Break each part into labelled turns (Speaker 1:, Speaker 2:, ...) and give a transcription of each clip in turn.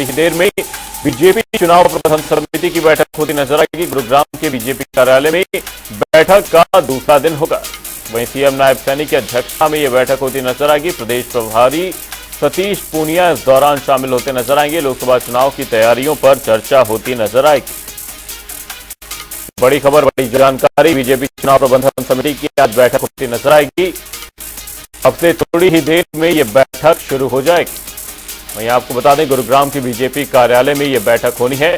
Speaker 1: थोड़ी ही देर में बीजेपी चुनाव प्रबंधन समिति की बैठक होती नजर आएगी। गुरुग्राम के बीजेपी कार्यालय में बैठक का दूसरा दिन होगा। वहीं सीएम नायब सैनी की अध्यक्षता में यह बैठक होती नजर आएगी। प्रदेश प्रभारी सतीश पूनिया इस दौरान शामिल होते नजर आएंगे। लोकसभा चुनाव की तैयारियों पर चर्चा होती नजर आएगी। बड़ी खबर, बड़ी जानकारी, बीजेपी चुनाव प्रबंधन समिति की आज बैठक होती नजर आएगी। अब से थोड़ी ही देर में यह बैठक शुरू हो जाएगी। वहीं आपको बता दें, गुरुग्राम के बीजेपी कार्यालय में यह बैठक होनी है।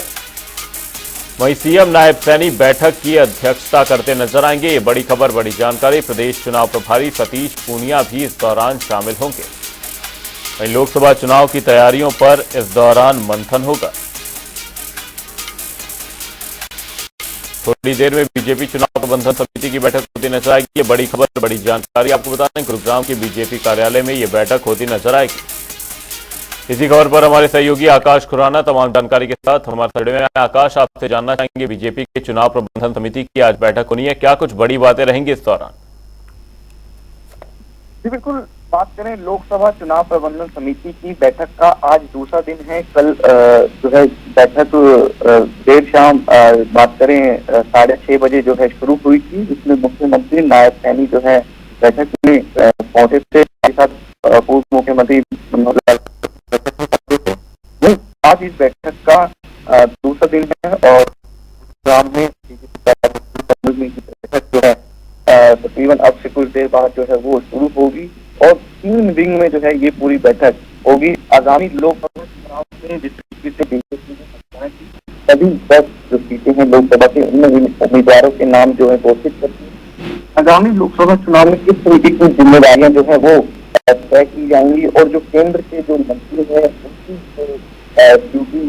Speaker 1: वहीं सीएम नायब सैनी बैठक की अध्यक्षता करते नजर आएंगे। ये बड़ी खबर, बड़ी जानकारी। प्रदेश चुनाव प्रभारी सतीश पूनिया भी इस दौरान शामिल होंगे। वहीं लोकसभा चुनाव की तैयारियों पर इस दौरान मंथन होगा। थोड़ी देर में बीजेपी चुनाव प्रबंधन समिति की बैठक होती नजर आएगी। ये बड़ी खबर, बड़ी जानकारी। आपको बता दें, गुरुग्राम के बीजेपी कार्यालय में यह बैठक होती नजर आएगी। इसी खबर पर हमारे सहयोगी आकाश खुराना तमाम जानकारी के साथ हमारे साथ में। आकाश, आपसे जानना चाहेंगे, बीजेपी के चुनाव प्रबंधन समिति की आज बैठक होनी है, क्या कुछ बड़ी बातें रहेंगी इस दौरान?
Speaker 2: जी बिल्कुल, बात करें लोकसभा चुनाव प्रबंधन समिति की बैठक का आज दूसरा दिन है। कल जो है बैठक देर शाम बात करें 6:30 बजे जो है शुरू हुई थी। इसमें मुख्यमंत्री नायब सैनी जो है बैठक में पहुंचे थे। साथ पूर्व मुख्यमंत्री आज इस बैठक का दूसरा दिन है और ग्राम में बैठक जो है तकरीबन अब से कुछ देर बाद जो है वो शुरू होगी और 3 विंग में जो है ये पूरी बैठक होगी। आगामी लोकसभा चुनाव में जिस तरीके से बीजेपी ने सभी 10 जो सीटें हैं लोकसभा के, उनमें उम्मीदवारों के नाम जो है घोषित करती है। आगामी लोकसभा चुनाव में किस तरीके की जिम्मेदारियां जो है वो तय की जाएंगी और जो केंद्र के जो मंत्री है उनकी ड्यूटी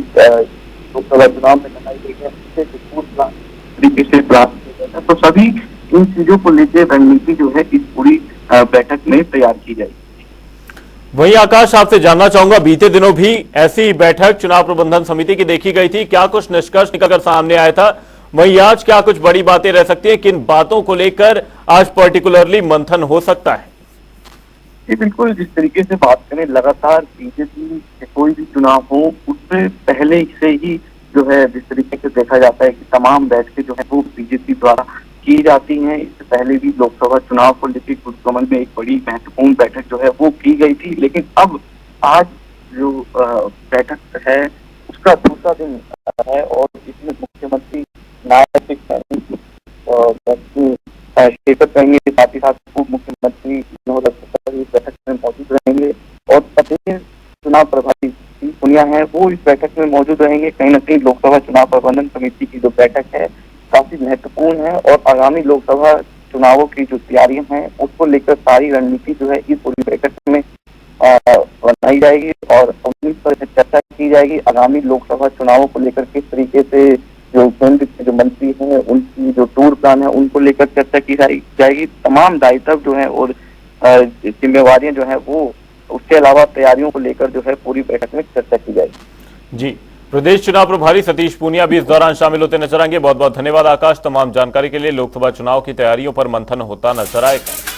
Speaker 2: लोकसभा चुनाव में लगाई गई है उससे पूर्ण तरीके से प्राप्त किया जाता है। तो सभी इन चीजों को लेकर रणनीति जो है इस पूरी बैठक में तैयार की जाएगी।
Speaker 1: वहीं आकाश, आपसे जानना चाहूंगा, बीते दिनों भी ऐसी बैठक चुनाव प्रबंधन समिति की देखी गई थी, क्या कुछ निष्कर्ष निकलकर सामने आया था? वहीं आज क्या कुछ बड़ी बातें रह सकती हैं? किन बातों को लेकर आज पर्टिकुलरली मंथन हो सकता है?
Speaker 2: जी बिल्कुल, जिस तरीके से बात करें, लगातार बीजेपी के कोई भी चुनाव हो उससे पहले से ही जो है जिस तरीके से देखा जाता है कि तमाम बैठकें जो है वो बीजेपी द्वारा की जाती हैं। इससे पहले भी लोकसभा चुनाव को लेकर गुरुग्राम में एक बड़ी महत्वपूर्ण बैठक जो है वो की गई थी, लेकिन अब आज जो बैठक है उसका दूसरा दिन है और इसमें मुख्यमंत्री नायब सैनी शिरकत करेंगे। साथ ही साथ उप मुख्यमंत्री बैठक में मौजूद रहेंगे और प्रदेश चुनाव प्रभारी पूनिया है वो इस बैठक में मौजूद रहेंगे। कहीं न कहीं लोकसभा चुनाव प्रबंधन समिति की जो बैठक है काफी महत्वपूर्ण है और आगामी लोकसभा चुनावों की जो तैयारियां हैं उसको लेकर सारी रणनीति जो है इस पूरी बैठक में बनाई जाएगी और उन्हीं पर चर्चा की जाएगी। आगामी लोकसभा चुनावों को लेकर किस तरीके से जो केंद्र के जो मंत्री हैं उनकी जो टूर प्लान है उनको लेकर चर्चा की जाएगी। तमाम दायित्व जो है और जिम्मेवारियां जो है वो, उसके अलावा तैयारियों को लेकर जो है पूरी बैठक में चर्चा की जाएगी।
Speaker 1: जी, प्रदेश चुनाव प्रभारी सतीश पूनिया भी इस दौरान शामिल होते नजर आएंगे। बहुत बहुत धन्यवाद आकाश तमाम जानकारी के लिए। लोकसभा चुनाव की तैयारियों पर मंथन होता नजर आएगा।